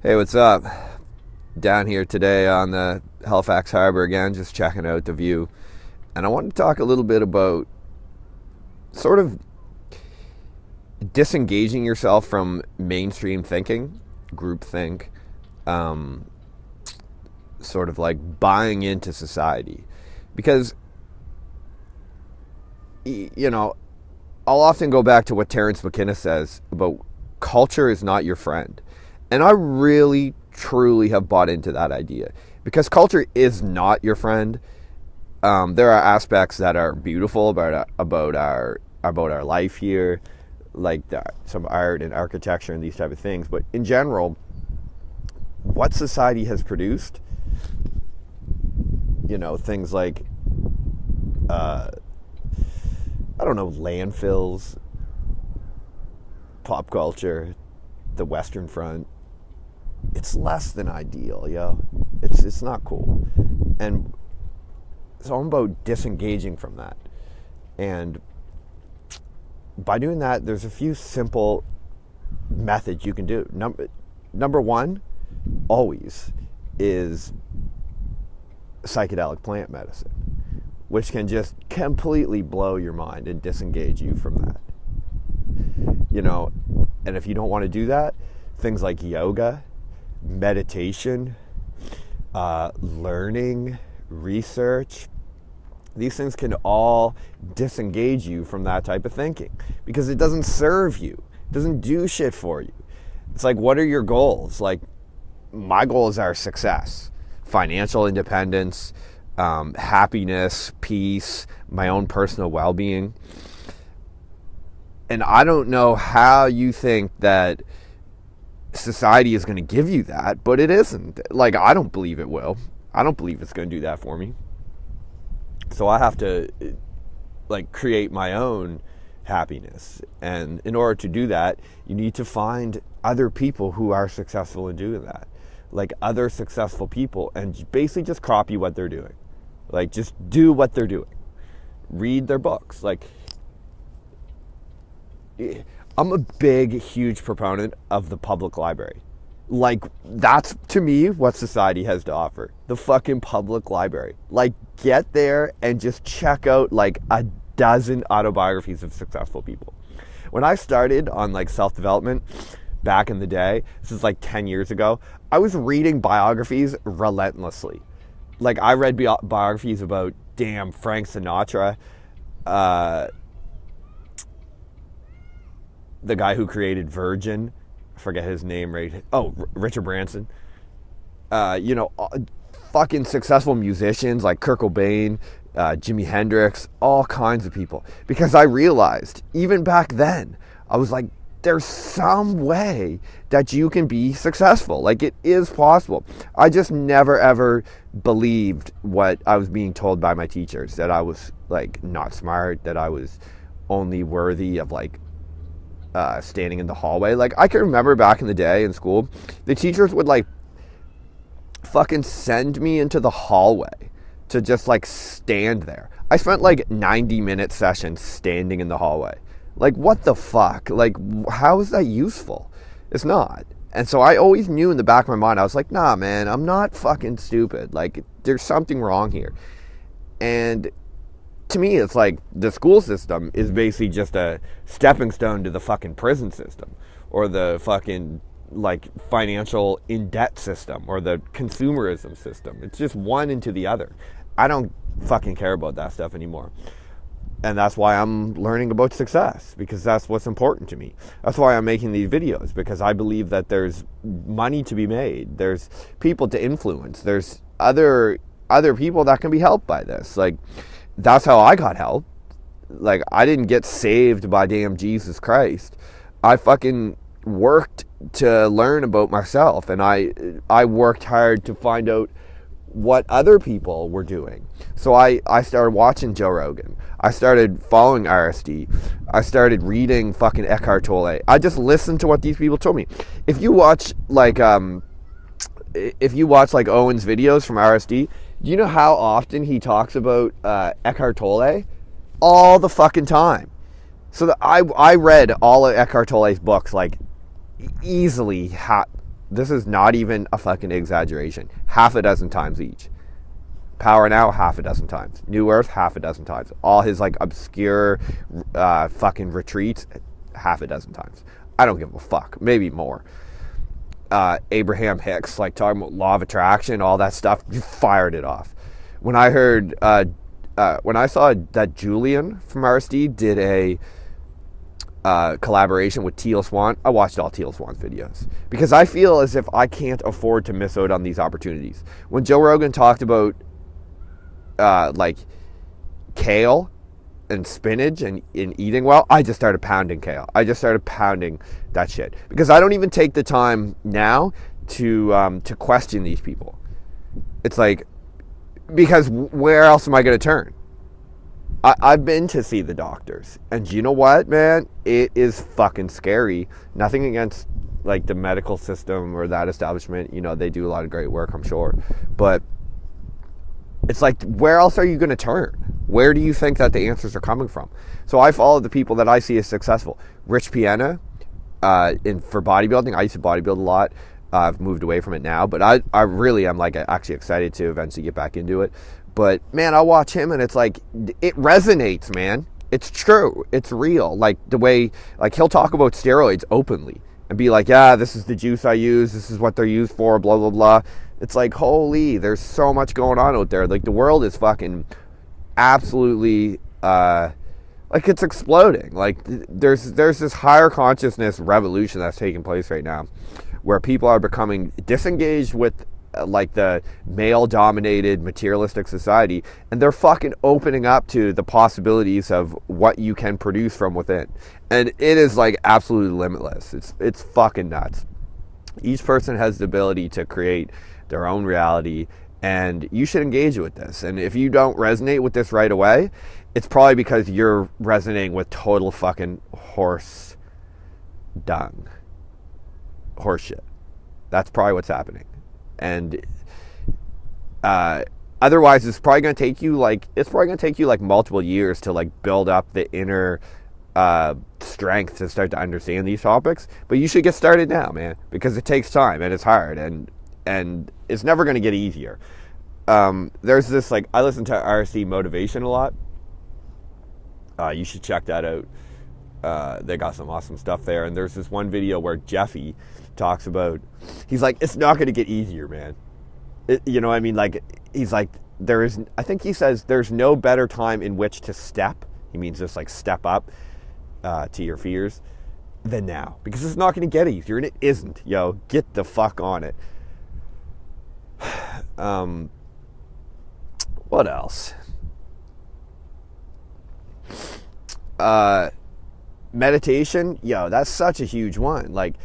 Hey, what's up? Down here today on the Halifax Harbor again, just checking out the view. And I want to talk a little bit about sort of disengaging yourself from mainstream thinking, groupthink, sort of like buying into society. Because, I'll often go back to what Terence McKenna says about culture is not your friend. And I really, truly have bought into that idea because culture is not your friend. There are aspects that are beautiful about our life here, like some art and architecture and these type of things. But in general, what society has produced, things like landfills, pop culture, the Western Front. It's less than ideal, yo. It's not cool. And so I'm about disengaging from that. And by doing that, there's a few simple methods you can do. Number one, always, is psychedelic plant medicine, which can just completely blow your mind and disengage you from that. And if you don't want to do that, things like yoga, meditation, learning, research, these things can all disengage you from that type of thinking because it doesn't serve you. It doesn't do shit for you. It's like, what are your goals? Like, my goals are success, financial independence, happiness, peace, my own personal well-being. And I don't know how you think that society is going to give you that, but it isn't. Like, I don't believe it will. I don't believe it's going to do that for me. So I have to create my own happiness. And in order to do that, you need to find other people who are successful in doing that. Like other successful people, and basically just copy what they're doing. Like, just do what they're doing. Read their books. Like, I'm a big, huge proponent of the public library. Like, that's, to me, what society has to offer. The fucking public library. Like, get there and just check out, like, a dozen autobiographies of successful people. When I started on, self-development back in the day, this is, 10 years ago, I was reading biographies relentlessly. Like, I read biographies about, Frank Sinatra, the guy who created Virgin, I forget his name, right? Oh, Richard Branson. Fucking successful musicians like Kurt Cobain, Jimi Hendrix, all kinds of people. Because I realized, even back then, I was like, there's some way that you can be successful. Like, it is possible. I just never, ever believed what I was being told by my teachers, that I was, not smart, that I was only worthy of, standing in the hallway. I can remember back in the day in school, the teachers would fucking send me into the hallway to just stand there. I spent 90-minute sessions standing in the hallway. What the fuck? How is that useful? It's not. And so I always knew in the back of my mind, I was like, nah, man, I'm not fucking stupid. There's something wrong here. And to me, it's the school system is basically just a stepping stone to the fucking prison system, or the fucking financial in debt system, or the consumerism system. It's just one into the other. I don't fucking care about that stuff anymore. And that's why I'm learning about success, because that's what's important to me. That's why I'm making these videos, because I believe that there's money to be made. There's people to influence. There's other people that can be helped by this. That's how I got help. I didn't get saved by damn Jesus Christ. I fucking worked to learn about myself, and I worked hard to find out what other people were doing. So I started watching Joe Rogan. I started following RSD. I started reading fucking Eckhart Tolle. I just listened to what these people told me. If you watch Owen's videos from RSD, do you know how often he talks about Eckhart Tolle? All the fucking time. So I read all of Eckhart Tolle's books easily This is not even a fucking exaggeration. Half a dozen times each. Power Now, half a dozen times. New Earth, half a dozen times. All his like obscure fucking retreats, half a dozen times. I don't give a fuck. Maybe more. Abraham Hicks, like talking about law of attraction, all that stuff, you fired it off. When I heard, when I saw that Julian from RSD did a collaboration with Teal Swan, I watched all Teal Swan's videos because I feel as if I can't afford to miss out on these opportunities. When Joe Rogan talked about like kale and spinach and eating well, I just started pounding kale. I just started pounding that shit because I don't even take the time now to question these people. It's like, because where else am I going to turn? I've been to see the doctors, and you know what, man? It is fucking scary. Nothing against like the medical system or that establishment. You know, they do a lot of great work, I'm sure, but it's like, where else are you going to turn? Where do you think that the answers are coming from? So I follow the people that I see as successful. Rich Piana, for bodybuilding. I used to bodybuild a lot. I've moved away from it now, but I really am like actually excited to eventually get back into it. But man, I watch him and it's like, it resonates, man. It's true. It's real. Like the way, like he'll talk about steroids openly and be like, yeah, this is the juice I use. This is what they're used for, blah, blah, blah. It's like, holy, there's so much going on out there. Like the world is fucking absolutely, like it's exploding. Like there's this higher consciousness revolution that's taking place right now, where people are becoming disengaged with like the male-dominated materialistic society, and they're fucking opening up to the possibilities of what you can produce from within. And it is like absolutely limitless. It's fucking nuts. Each person has the ability to create their own reality, and you should engage with this. And if you don't resonate with this right away, it's probably because you're resonating with total fucking horse dung. Horse shit. That's probably what's happening. And otherwise it's probably going to take you like multiple years to like build up the inner strength to start to understand these topics. But you should get started now, man, because it takes time and it's hard, and it's never going to get easier. There's this, like, I listen to RSD Motivation a lot. You should check that out. They got some awesome stuff there. And there's this one video where Jeffy talks about, he's like, it's not going to get easier, man. You know what I mean? Like, he's like, I think he says there's no better time in which to step. He means just like step up to your fears than now, because it's not going to get easier, and it isn't. Yo, get the fuck on it. What else? Meditation, yo, that's such a huge one. Like,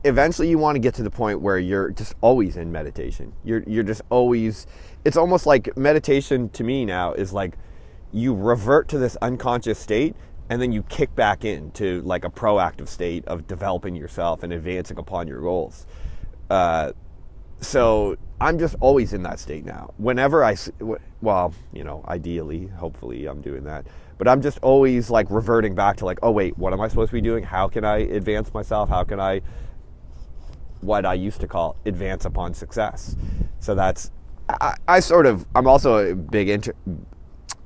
eventually you want to get to the point where you're just always in meditation. You're just always, it's almost like meditation to me now is like you revert to this unconscious state and then you kick back into like a proactive state of developing yourself and advancing upon your goals. So I'm just always in that state now. Whenever well, you know, ideally, hopefully I'm doing that. But I'm just always like reverting back to like, oh wait, what am I supposed to be doing? How can I advance myself? How can I, what I used to call advance upon success? So that's, I'm also big into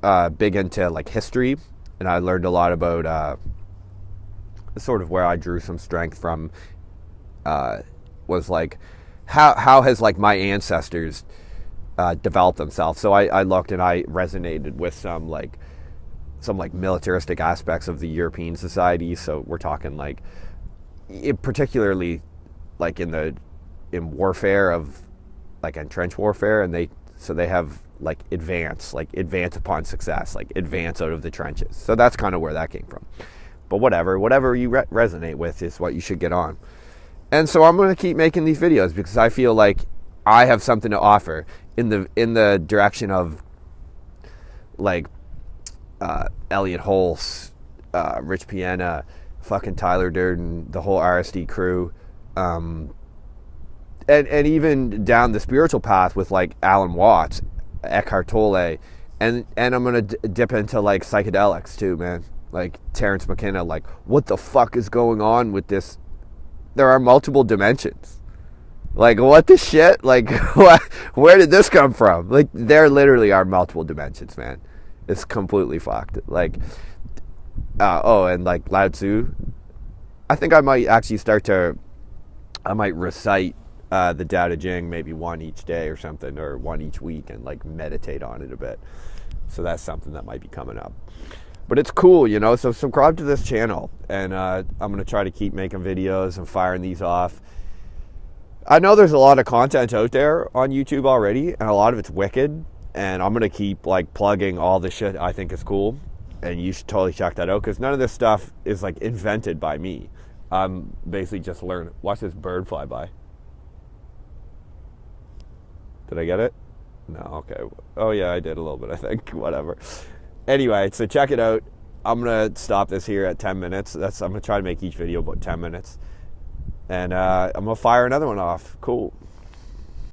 like history, and I learned a lot about sort of where I drew some strength from. Was like how has like my ancestors developed themselves. So I looked and I resonated with some militaristic aspects of the European society. So we're talking like, particularly like in warfare of like in trench warfare, and they have like advance upon success, like advance out of the trenches. So that's kind of where that came from. But whatever you resonate with is what you should get on. And so I'm going to keep making these videos because I feel like I have something to offer in the direction of like Elliot Holtz, Rich Piana, fucking Tyler Durden, the whole RSD crew, and even down the spiritual path with like Alan Watts, Eckhart Tolle, and I'm gonna dip into like psychedelics too, man. Like Terence McKenna, like what the fuck is going on with this? There are multiple dimensions. Like, what the shit? Like, what? Where did this come from? Like, there literally are multiple dimensions, man. It's completely fucked. Like, and like Lao Tzu, I think I might actually I might recite the Tao Te Ching, maybe one each day or something, or one each week, and like meditate on it a bit. So that's something that might be coming up. But it's cool, you know, so subscribe to this channel, and I'm going to try to keep making videos and firing these off. I know there's a lot of content out there on YouTube already, and a lot of it's wicked, and I'm going to keep like plugging all the shit I think is cool, and you should totally check that out, because none of this stuff is like invented by me. I'm basically just learning. Watch this bird fly by. Did I get it? No, okay. Oh yeah, I did a little bit, I think. Whatever. Anyway, so check it out. I'm going to stop this here at 10 minutes. I'm going to try to make each video about 10 minutes. And I'm going to fire another one off. Cool.